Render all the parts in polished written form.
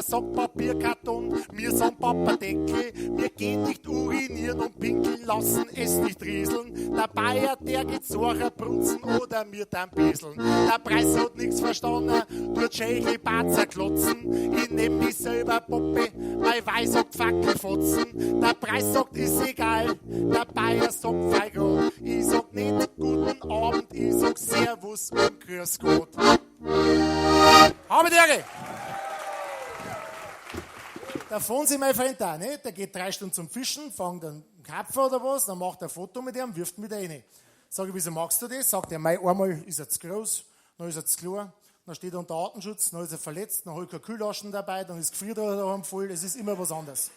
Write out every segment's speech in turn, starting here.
sagt Papierkarton, wir sind Papadeckel, wir gehen nicht urinieren und pinkeln, lassen es nicht rieseln. Der Bayer, der geht Sorcher brunzen oder mir dann beseln. Der Preis hat nichts verstanden, tut Schägel Batzer klotzen. Ich nehm mich selber Puppe, mein Weih sagt Fackelfotzen. Der Preis sagt, ist egal, der Bayer sagt Feigo. Ich sag nicht guten Abend, ich sag Servus und Grüß Gott. Habe die Ehre! Der Fonsi, mein Freund auch, ne? Der geht 3 Stunden zum Fischen, fängt einen Karpfen oder was, dann macht er ein Foto mit ihm, wirft ihn wieder rein. Sag ich, wieso machst du das? Sagt er, einmal ist er zu groß, dann ist er zu klein, dann steht er unter Artenschutz, dann ist er verletzt, dann habe ich keine Kühlaschen dabei, dann ist gefriert daheim voll, es ist immer was anderes.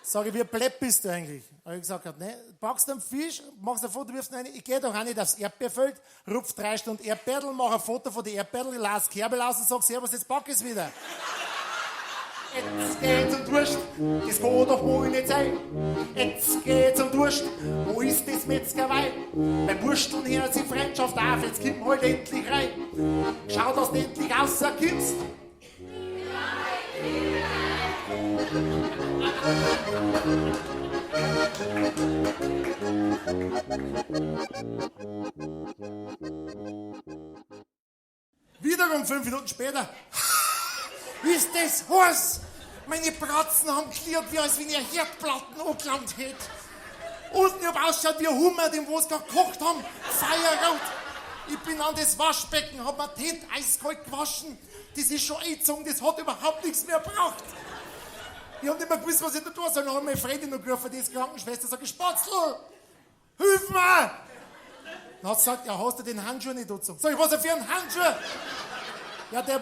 Sag ich, wie blöd bist du eigentlich? Habe ich gesagt, ne, packst du einen Fisch, machst ein Foto, wirfst ihn rein, ich gehe doch auch nicht aufs Erdbeerfeld, rupf 3 Stunden Erdbeerl, mach ein Foto von den Erdbeerl, lass Kerbel aus und sag, servus, jetzt pack ich es wieder. Jetzt geht's um Durst, das kann doch wohl nicht sein. Jetzt geht's um Durst, wo ist das Metzgerweih? Beim Wursteln hört sich Freundschaft auf, jetzt komm halt endlich rein. Schau, dass du endlich rauskommst. Wiederum 5 Minuten später. Ist das heiß? Meine Bratzen haben geklärt, wie als wenn ich Herdplatten angelangt hätte. Und ich hab ausgeschaut wie ein Hummer, den wir gerade gekocht haben. Feierrot. Ich bin an das Waschbecken, hab mir die Hände eiskalt gewaschen. Das ist schon eingezogen, das hat überhaupt nichts mehr gebraucht. Ich hab nicht mehr gewusst, was ich da tun soll. Dann hat meine Freundin noch gerufen, die ist Krankenschwester, sag ich, Spatzl, hilf mir! Dann hat sie gesagt, ja, hast du den Handschuh nicht dazu? Sag ich, was denn für ein Handschuh? Ja, der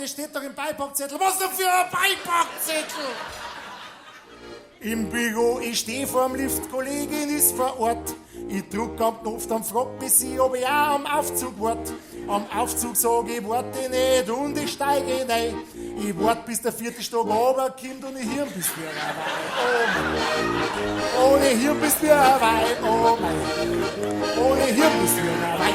steht doch im Beipackzettel. Was denn für ein Beipackzettel? Im Büro, ich stehe vorm Lift, Kollegin ist vor Ort. Ich drück am Knopf, dann fragt mich sie, ob ich auch am Aufzug wart. Am Aufzug sag ich, warte nicht und ich steige rein. Ich wart bis der 4. Stock runterkommt und ich Hirn bist wie ein Weih. Oh mein. Ohne Hirn bist wie ein Weih. Oh mein. Ohne Hirn bist wie ein Weih.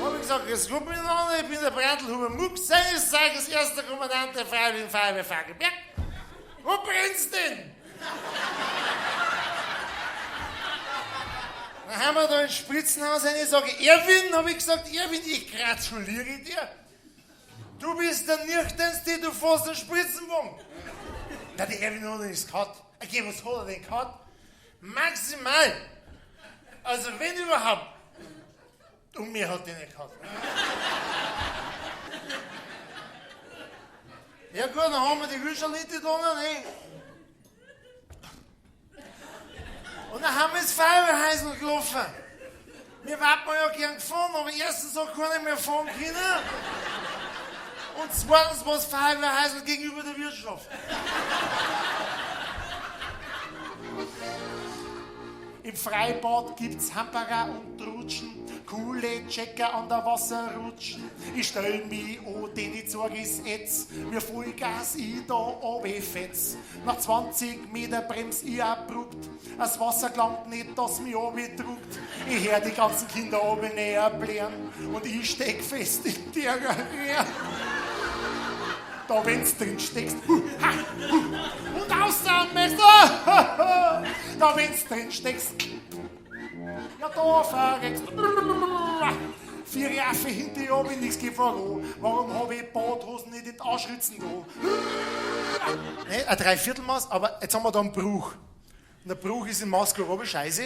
Hab ich gesagt, es kommt miteinander, ich bin der Brandl-Huber Mucks, seines Zeichens erster Kommandant der Freiwilligen Feuerwehr Fackelberg. Wo brennt's denn? Dann haben wir da ins Spritzenhaus rein, ich sage, Erwin, habe ich gesagt, Erwin, ich gratuliere dir. Du bist der Nüchternste, du fährst einen Spritzenwagen. Na, der Erwin hat nichts gehabt. Okay, was hat er denn gehabt? Maximal. Also wenn überhaupt. Und mehr hat er nicht gehabt. Ja gut, dann haben wir die Hüscherlitte da noch nicht. Und dann haben wir ins Feuerwehrhäusl gelaufen. Wir wollten ja gern gefahren, aber erstens auch gar nicht mehr fahren können. Und zweitens war das Feuerwehrhäusl gegenüber der Wirtschaft. Im Freibad gibt's Hamperer und Trutschen, coole Checker an der Wasserrutschen. Ich stell mich an, den ich sag, ist jetzt, wie Vollgas ich da runterfetz. Nach 20 Meter brems ich abrupt, das Wasser gelangt nicht, dass mich runtertruckt. Ich hör die ganzen Kinder oben näher blären und ich steck fest in der Röhre. Da wenn's drin steckst, und außer Messer, da wenn's drin steckst, ja da verreckst. 4 Affe hinter dir hab ich nichts gefahren. Warum hab ich Badhosen nicht in die Anschritzen da? Ne, ein Dreiviertelmaß, aber jetzt haben wir da einen Bruch. Und der Bruch ist in Maßgarage, scheiße.